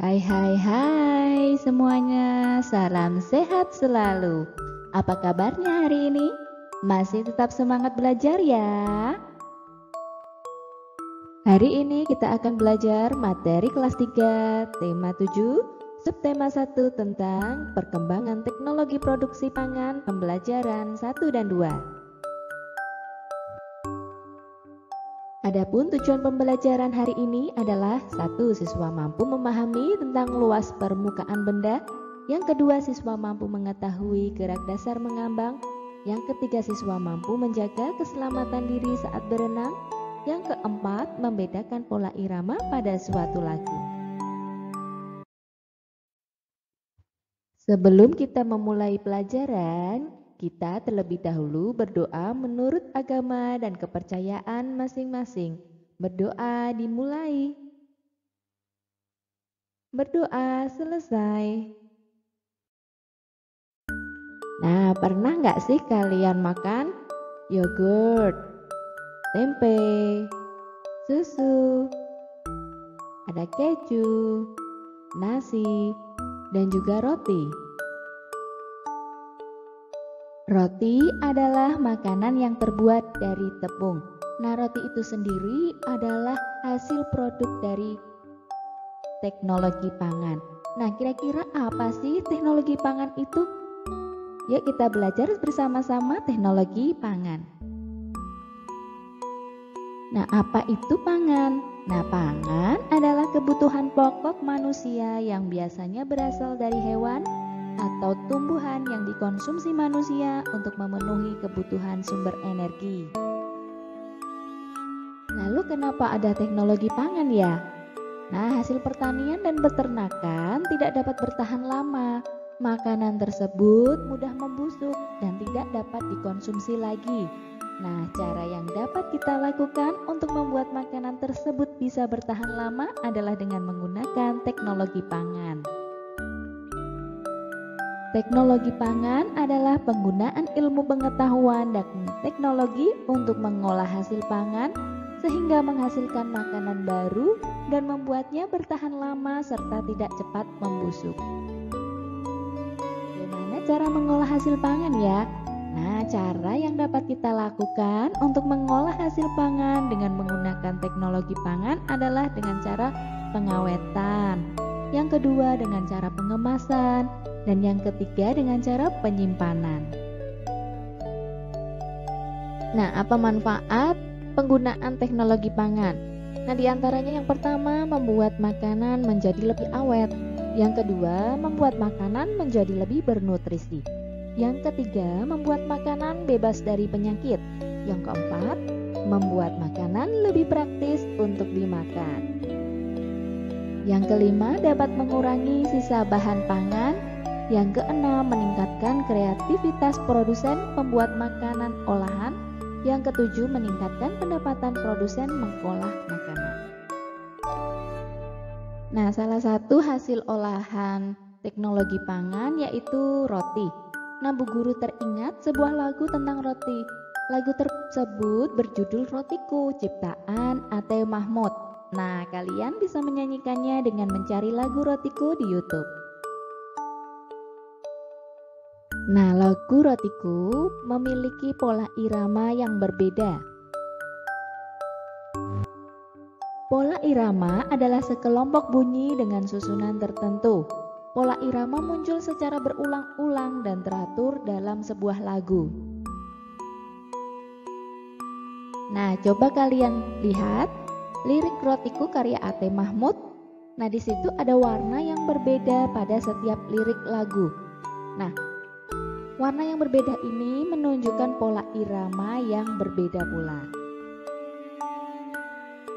Hai hai hai semuanya, salam sehat selalu. Apa kabarnya hari ini? Masih tetap semangat belajar ya? Hari ini kita akan belajar materi kelas 3, tema 7, subtema 1 tentang perkembangan teknologi produksi pangan, pembelajaran 1 dan 2. Adapun tujuan pembelajaran hari ini adalah 1. Siswa mampu memahami tentang luas permukaan benda. Yang kedua, siswa mampu mengetahui gerak dasar mengambang. Yang ketiga, siswa mampu menjaga keselamatan diri saat berenang. Yang keempat, membedakan pola irama pada suatu lagu. Sebelum kita memulai pelajaran, kita terlebih dahulu berdoa menurut agama dan kepercayaan masing-masing. Berdoa dimulai. Berdoa selesai. Nah, pernah nggak sih kalian makan yogurt, tempe, susu, ada keju, nasi, dan juga roti? Roti adalah makanan yang terbuat dari tepung. Nah, roti itu sendiri adalah hasil produk dari teknologi pangan. Nah, kira-kira apa sih teknologi pangan itu? Yuk kita belajar bersama-sama teknologi pangan. Nah, apa itu pangan? Nah, pangan adalah kebutuhan pokok manusia yang biasanya berasal dari hewan atau tumbuhan yang dikonsumsi manusia untuk memenuhi kebutuhan sumber energi. Lalu kenapa ada teknologi pangan ya? Nah, hasil pertanian dan peternakan tidak dapat bertahan lama. Makanan tersebut mudah membusuk dan tidak dapat dikonsumsi lagi. Nah, cara yang dapat kita lakukan untuk membuat makanan tersebut bisa bertahan lama adalah dengan menggunakan teknologi pangan. Teknologi pangan adalah penggunaan ilmu pengetahuan dan teknologi untuk mengolah hasil pangan sehingga menghasilkan makanan baru dan membuatnya bertahan lama serta tidak cepat membusuk. Bagaimana cara mengolah hasil pangan ya? Nah, cara yang dapat kita lakukan untuk mengolah hasil pangan dengan menggunakan teknologi pangan adalah dengan cara pengawetan. Yang kedua dengan cara pengemasan, dan yang ketiga dengan cara penyimpanan. Nah, apa manfaat penggunaan teknologi pangan? Nah, diantaranya yang pertama membuat makanan menjadi lebih awet. Yang kedua membuat makanan menjadi lebih bernutrisi. Yang ketiga membuat makanan bebas dari penyakit. Yang keempat membuat makanan lebih praktis untuk dimakan. Yang kelima dapat mengurangi sisa bahan pangan. Yang keenam meningkatkan kreativitas produsen pembuat makanan olahan. Yang ketujuh meningkatkan pendapatan produsen mengolah makanan. Nah, salah satu hasil olahan teknologi pangan yaitu roti. Nah, Bu Guru teringat sebuah lagu tentang roti. Lagu tersebut berjudul Rotiku ciptaan A.T. Mahmud. Nah, kalian bisa menyanyikannya dengan mencari lagu Rotiku di YouTube. Nah, lagu Rotiku memiliki pola irama yang berbeda. Pola irama adalah sekelompok bunyi dengan susunan tertentu. Pola irama muncul secara berulang-ulang dan teratur dalam sebuah lagu. Nah, coba kalian lihat lirik Rotiku karya A.T. Mahmud. Nah, di situ ada warna yang berbeda pada setiap lirik lagu. Nah, warna yang berbeda ini menunjukkan pola irama yang berbeda pula.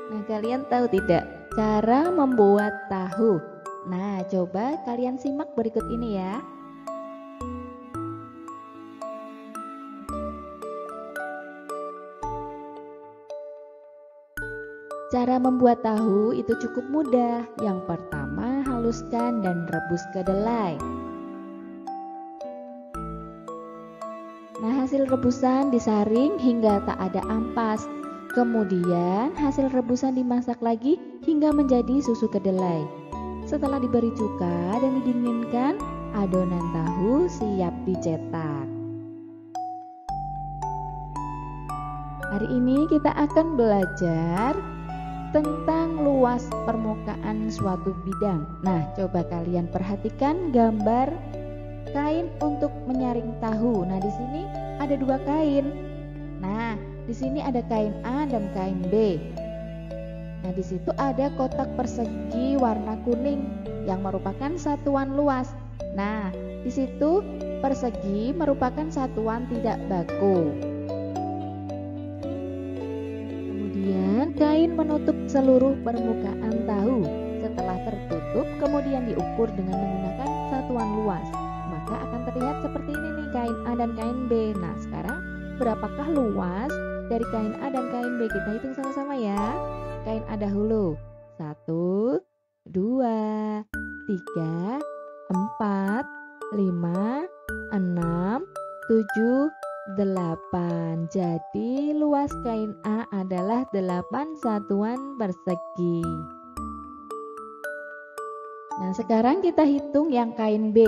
Nah, kalian tahu tidak cara membuat tahu? Nah, coba kalian simak berikut ini ya. Cara membuat tahu itu cukup mudah. Yang pertama, haluskan dan rebus kedelai. Nah, hasil rebusan disaring hingga tak ada ampas. Kemudian hasil rebusan dimasak lagi hingga menjadi susu kedelai. Setelah diberi cuka dan didinginkan, adonan tahu siap dicetak. Hari ini kita akan belajar tentang luas permukaan suatu bidang. Nah, coba kalian perhatikan gambar kain untuk menyaring tahu. Nah, di sini ada dua kain. Nah, di sini ada kain A dan kain B. Nah, di situ ada kotak persegi warna kuning yang merupakan satuan luas. Nah, di situ persegi merupakan satuan tidak baku. Kemudian kain menutup seluruh permukaan tahu. Setelah tertutup, kemudian diukur dengan menggunakan satuan luas. Maka akan terlihat seperti ini nih, kain A dan kain B. Nah, sekarang berapakah luas dari kain A dan kain B? Kita hitung sama-sama ya. Kain A dahulu. 1, 2, 3, 4, 5, 6, 7, 8. Jadi luas kain A adalah 8 satuan persegi. Nah, sekarang kita hitung yang kain B.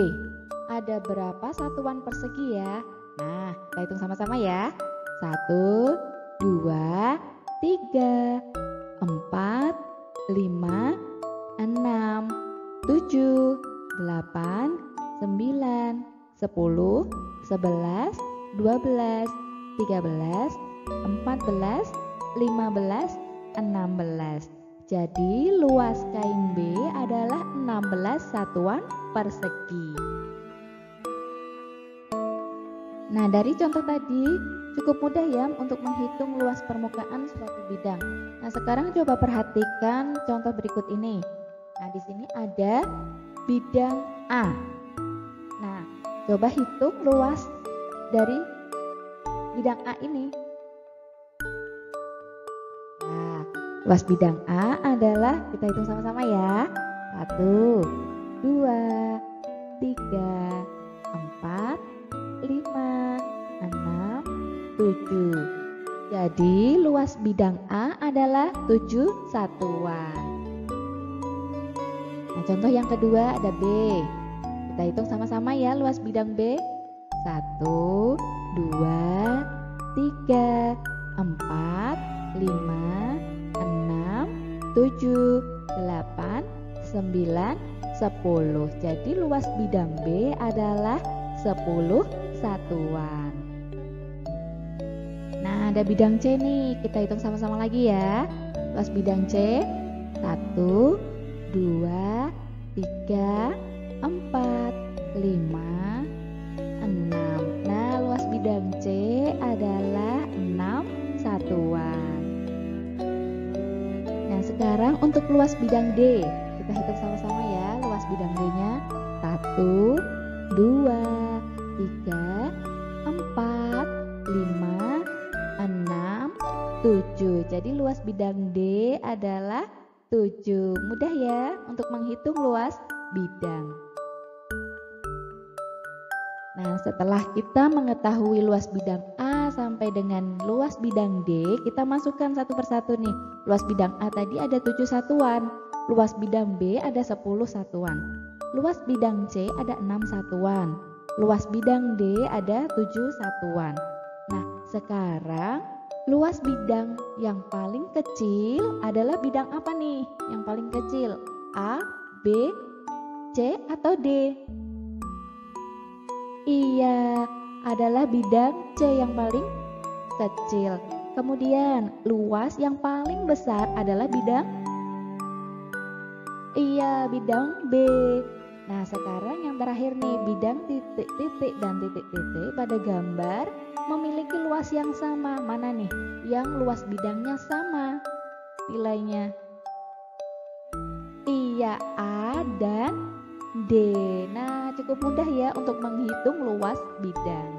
Ada berapa satuan persegi ya? Nah, kita hitung sama-sama ya. 1, 2, 3, 4, 5, 6, 7, 8, 9, 10, 11, 12, 13, 14, 15, 16. Jadi luas kain B adalah 16 satuan persegi. Nah, dari contoh tadi cukup mudah ya untuk menghitung luas permukaan suatu bidang. Nah, sekarang coba perhatikan contoh berikut ini. Nah, di sini ada bidang A. Nah, coba hitung luas dari bidang A ini. Nah, luas bidang A adalah, kita hitung sama-sama ya. 1, 2, 3, 4, 5, 6, 7. Jadi luas bidang A adalah 7 satuan. Nah, contoh yang kedua ada B. Kita hitung sama-sama ya luas bidang B. 1, 2, 3, 4, 5, 6, 7, 8, 9, 10. Jadi luas bidang B adalah 10 satuan. Nah, ada bidang C nih. Kita hitung sama-sama lagi ya. Luas bidang C 1, 2, 3, 4, 5, 6. Nah, luas bidang C adalah 6 satuan. Nah, sekarang untuk luas bidang D. Kita hitung sama-sama ya. Luas bidang D-nya 1, 2, 3, 4, 5, 6, 7. Jadi luas bidang D adalah 7. Mudah ya untuk menghitung luas bidang. Nah, setelah kita mengetahui luas bidang A sampai dengan luas bidang D, kita masukkan satu persatu nih. Luas bidang A tadi ada 7 satuan, luas bidang B ada 10 satuan, luas bidang C ada 6 satuan, luas bidang D ada 7 satuan. Nah, sekarang luas bidang yang paling kecil adalah bidang apa nih? Yang paling kecil A, B, C atau D? Iya, adalah bidang C yang paling kecil. Kemudian luas yang paling besar adalah bidang, iya, bidang B. Nah, sekarang yang terakhir nih, bidang titik-titik dan titik-titik pada gambar memiliki luas yang sama. Mana nih yang luas bidangnya sama nilainya? Iya, A dan D. Nah, cukup mudah ya untuk menghitung luas bidang.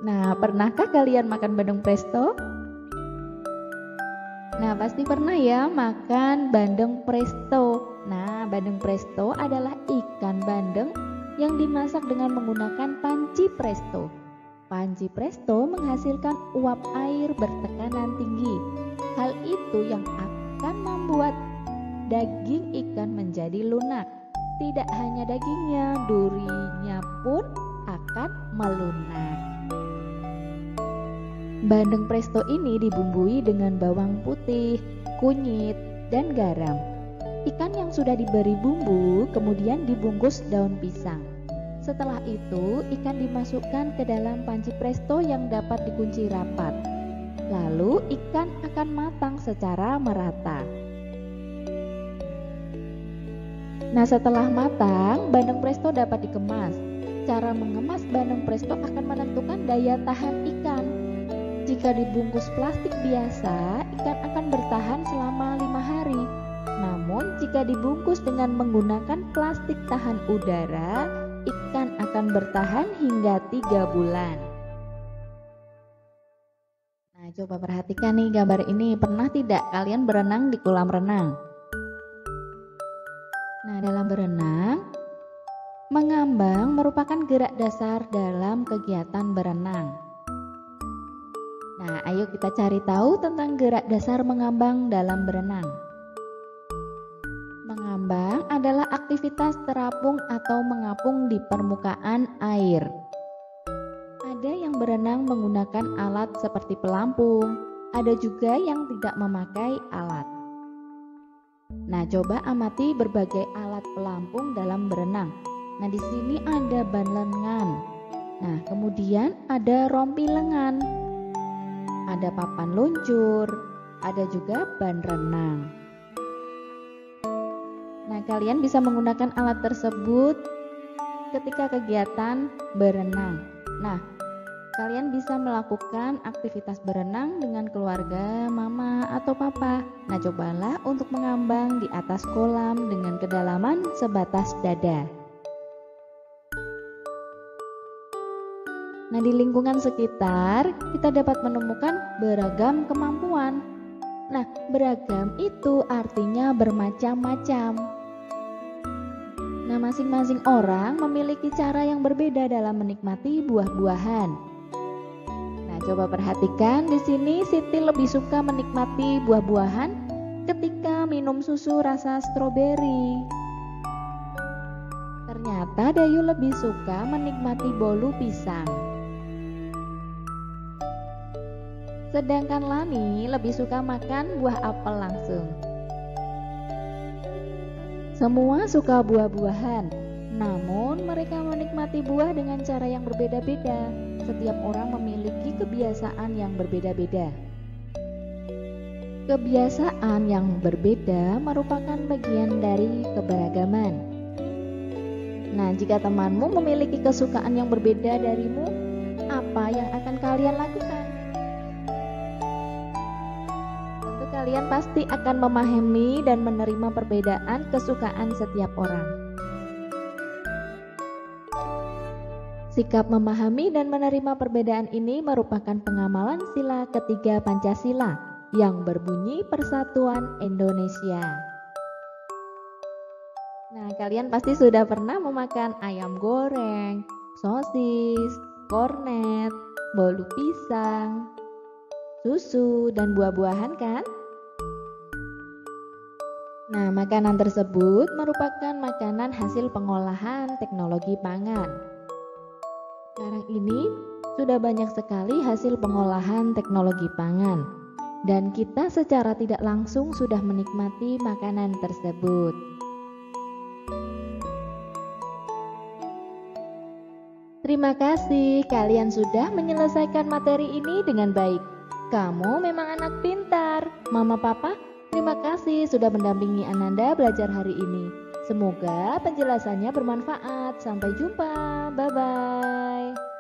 Nah, pernahkah kalian makan bandeng presto? Nah, pasti pernah ya makan bandeng presto. Nah, bandeng presto adalah ikan bandeng yang dimasak dengan menggunakan panci presto. Panci presto menghasilkan uap air bertekanan tinggi. Hal itu yang akan membuat daging ikan menjadi lunak. Tidak hanya dagingnya, durinya pun akan melunak. Bandeng presto ini dibumbui dengan bawang putih, kunyit, dan garam. Ikan yang sudah diberi bumbu kemudian dibungkus daun pisang. Setelah itu, ikan dimasukkan ke dalam panci presto yang dapat dikunci rapat. Lalu ikan akan matang secara merata. Nah, setelah matang, bandeng presto dapat dikemas. Cara mengemas bandeng presto akan menentukan daya tahan ikan. Jika dibungkus plastik biasa, ikan akan bertahan selama 5 hari. Namun, jika dibungkus dengan menggunakan plastik tahan udara, ikan akan bertahan hingga 3 bulan. Nah, coba perhatikan nih gambar ini. Pernah tidak kalian berenang di kolam renang? Nah, dalam berenang, mengambang merupakan gerak dasar dalam kegiatan berenang. Nah, ayo kita cari tahu tentang gerak dasar mengambang dalam berenang. Mengambang adalah aktivitas terapung atau mengapung di permukaan air. Ada yang berenang menggunakan alat seperti pelampung, ada juga yang tidak memakai alat. Nah, coba amati berbagai alat pelampung dalam berenang. Nah, di sini ada ban lengan. Nah, kemudian ada rompi lengan. Ada papan luncur, ada juga ban renang. Nah, kalian bisa menggunakan alat tersebut ketika kegiatan berenang. Nah, kalian bisa melakukan aktivitas berenang dengan keluarga, mama atau papa. Nah, cobalah untuk mengambang di atas kolam dengan kedalaman sebatas dada. Nah, di lingkungan sekitar kita dapat menemukan beragam kemampuan. Nah, beragam itu artinya bermacam-macam. Nah, masing-masing orang memiliki cara yang berbeda dalam menikmati buah-buahan. Nah, coba perhatikan di sini Siti lebih suka menikmati buah-buahan ketika minum susu rasa stroberi. Ternyata Dayu lebih suka menikmati bolu pisang. Sedangkan Lani lebih suka makan buah apel langsung. Semua suka buah-buahan, namun mereka menikmati buah dengan cara yang berbeda-beda. Setiap orang memiliki kebiasaan yang berbeda-beda. Kebiasaan yang berbeda merupakan bagian dari keberagaman. Nah, jika temanmu memiliki kesukaan yang berbeda darimu, apa yang akan kalian lakukan? Kalian pasti akan memahami dan menerima perbedaan kesukaan setiap orang. Sikap memahami dan menerima perbedaan ini merupakan pengamalan sila ketiga Pancasila yang berbunyi Persatuan Indonesia. Nah, kalian pasti sudah pernah memakan ayam goreng, sosis, kornet, bolu pisang, susu, dan buah-buahan kan? Nah, makanan tersebut merupakan makanan hasil pengolahan teknologi pangan. Sekarang ini sudah banyak sekali hasil pengolahan teknologi pangan, dan kita secara tidak langsung sudah menikmati makanan tersebut. Terima kasih, kalian sudah menyelesaikan materi ini dengan baik. Kamu memang anak pintar. Mama, Papa, terima kasih sudah mendampingi Ananda belajar hari ini. Semoga penjelasannya bermanfaat. Sampai jumpa. Bye-bye.